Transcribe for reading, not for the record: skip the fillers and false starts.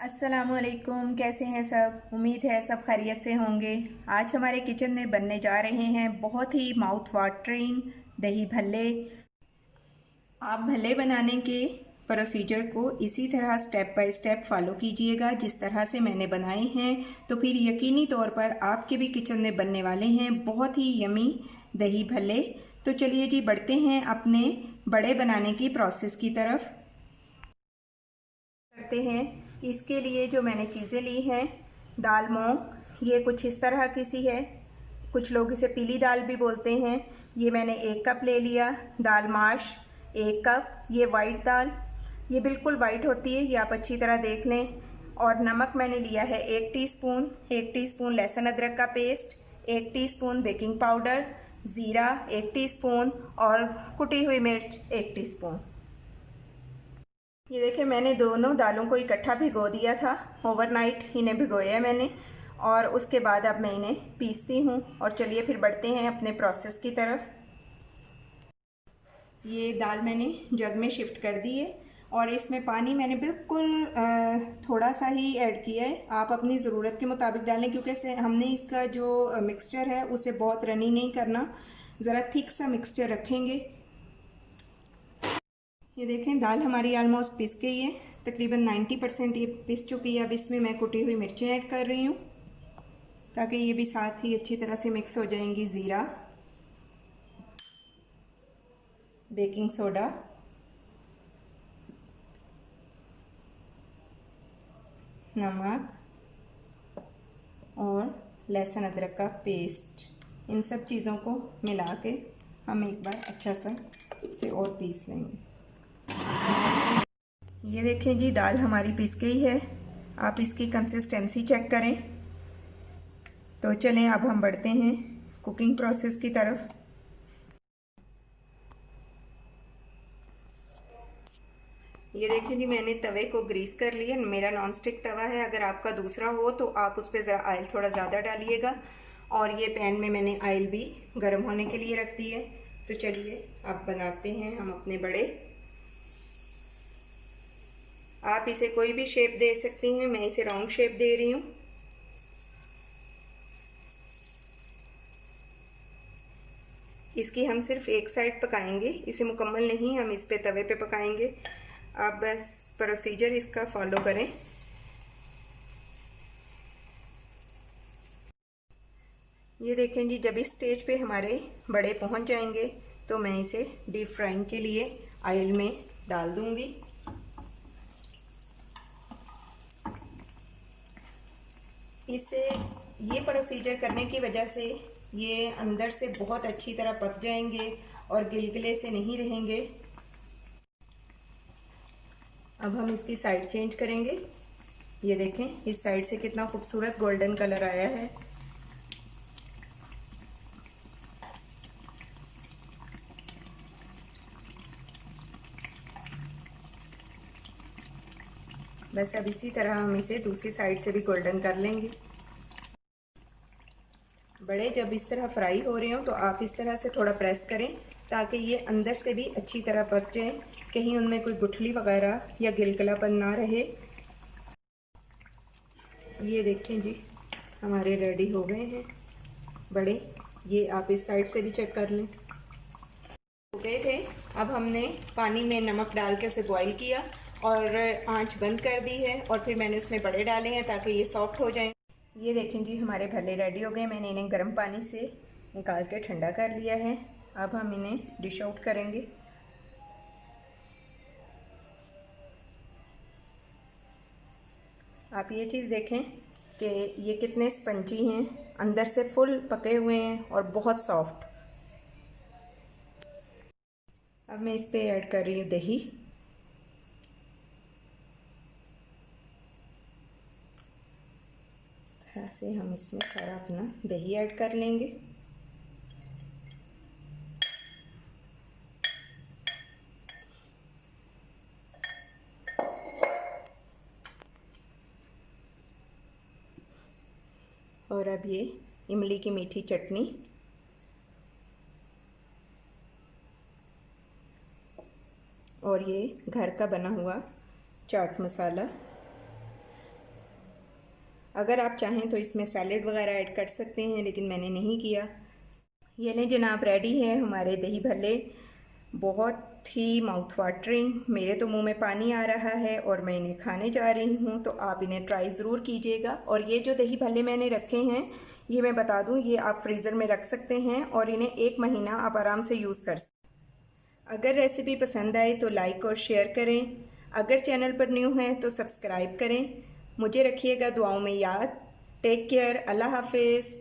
अस्सलामुअलैकुम। कैसे हैं सब? उम्मीद है सब खैरियत से होंगे। आज हमारे किचन में बनने जा रहे हैं बहुत ही माउथ वाटरिंग दही भल्ले। आप भल्ले बनाने के प्रोसीजर को इसी तरह स्टेप बाय स्टेप फॉलो कीजिएगा जिस तरह से मैंने बनाए हैं, तो फिर यकीनी तौर पर आपके भी किचन में बनने वाले हैं बहुत ही यमी दही भल्ले। तो चलिए जी, बढ़ते हैं अपने बड़े बनाने की प्रोसेस की तरफ। करते हैं। इसके लिए जो मैंने चीज़ें ली हैं, दाल मूंग, ये कुछ इस तरह की सी है, कुछ लोग इसे पीली दाल भी बोलते हैं। ये मैंने 1 कप ले लिया। दाल माश 1 कप, ये वाइट दाल, ये बिल्कुल वाइट होती है, ये आप अच्छी तरह देख लें। और नमक मैंने लिया है 1 टीस्पून, 1 टीस्पून लहसुन अदरक का पेस्ट, 1 टीस्पून बेकिंग पाउडर, ज़ीरा 1 टीस्पून और कुटी हुई मिर्च 1 टीस्पून। ये देखिए, मैंने दोनों दालों को इकट्ठा भिगो दिया था, ओवरनाइट इन्हें भिगोया मैंने, और उसके बाद अब मैं इन्हें पीसती हूँ। और चलिए फिर बढ़ते हैं अपने प्रोसेस की तरफ। ये दाल मैंने जग में शिफ्ट कर दी है और इसमें पानी मैंने बिल्कुल थोड़ा सा ही ऐड किया है। आप अपनी ज़रूरत के मुताबिक डालें, क्योंकि हमने इसका जो मिक्सचर है उसे बहुत रनी नहीं करना, ज़रा थिक सा मिक्सचर रखेंगे। ये देखें, दाल हमारी ऑलमोस्ट पिस गई है, तकरीबन 90% ये पिस चुकी है। अब इसमें मैं कुटी हुई मिर्चें ऐड कर रही हूँ ताकि ये भी साथ ही अच्छी तरह से मिक्स हो जाएंगी। ज़ीरा, बेकिंग सोडा, नमक और लहसुन अदरक का पेस्ट, इन सब चीज़ों को मिला के हम एक बार अच्छा सा इसे और पीस लेंगे। ये देखें जी, दाल हमारी पिस गई है। आप इसकी कंसिस्टेंसी चेक करें। तो चलें अब हम बढ़ते हैं कुकिंग प्रोसेस की तरफ। ये देखिए जी, मैंने तवे को ग्रीस कर लिया। मेरा नॉन स्टिक तवा है, अगर आपका दूसरा हो तो आप उस पर ऑयल थोड़ा ज़्यादा डालिएगा। और ये पैन में मैंने ऑयल भी गर्म होने के लिए रख दी है। तो चलिए अब बनाते हैं हम अपने बड़े। आप इसे कोई भी शेप दे सकती हैं, मैं इसे राउंड शेप दे रही हूँ। इसकी हम सिर्फ एक साइड पकाएंगे, इसे मुकम्मल नहीं हम इस पे तवे पे पकाएंगे। आप बस प्रोसीजर इसका फॉलो करें। ये देखें जी, जब इस स्टेज पे हमारे बड़े पहुंच जाएंगे तो मैं इसे डीप फ्राइंग के लिए ऑयल में डाल दूंगी। इसे ये प्रोसीजर करने की वजह से ये अंदर से बहुत अच्छी तरह पक जाएंगे और गिलगिले से नहीं रहेंगे। अब हम इसकी साइड चेंज करेंगे। ये देखें, इस साइड से कितना खूबसूरत गोल्डन कलर आया है। बस अब इसी तरह हम इसे दूसरी साइड से भी गोल्डन कर लेंगे। बड़े जब इस तरह फ्राई हो रहे हो तो आप इस तरह से थोड़ा प्रेस करें ताकि ये अंदर से भी अच्छी तरह पक जाए, कहीं उनमें कोई गुठली वगैरह या गिलगलापन ना रहे। ये देखें जी, हमारे रेडी हो गए हैं बड़े। ये आप इस साइड से भी चेक कर लें। हो गए थे। अब हमने पानी में नमक डाल के उसे बॉईल किया और आंच बंद कर दी है, और फिर मैंने उसमें बड़े डाले हैं ताकि ये सॉफ्ट हो जाएं। ये देखें जी, हमारे भल्ले रेडी हो गए। मैंने इन्हें गर्म पानी से निकाल के ठंडा कर लिया है। अब हम इन्हें डिश आउट करेंगे। आप ये चीज़ देखें कि ये कितने स्पंजी हैं, अंदर से फुल पके हुए हैं और बहुत सॉफ्ट। अब मैं इस पे ऐड कर रही हूँ दही। तरह से हम इसमें सारा अपना दही ऐड कर लेंगे। और अब ये इमली की मीठी चटनी, और ये घर का बना हुआ चाट मसाला, अगर आप चाहें तो इसमें सैलेड वगैरह ऐड कर सकते हैं, लेकिन मैंने नहीं किया। ये लें जनाब, रेडी है हमारे दही भल्ले। बहुत ही माउथ वाटरिंग, मेरे तो मुंह में पानी आ रहा है और मैं इन्हें खाने जा रही हूँ, तो आप इन्हें ट्राई ज़रूर कीजिएगा। और ये जो दही भल्ले मैंने रखे हैं, ये मैं बता दूँ, ये आप फ्रीज़र में रख सकते हैं और इन्हें 1 महीना आप आराम से यूज़ कर सकते हैं। अगर रेसिपी पसंद आए तो लाइक और शेयर करें। अगर चैनल पर न्यू हैं तो सब्सक्राइब करें। मुझे रखिएगा दुआओं में याद। टेक केयर, अल्लाह हाफिज़।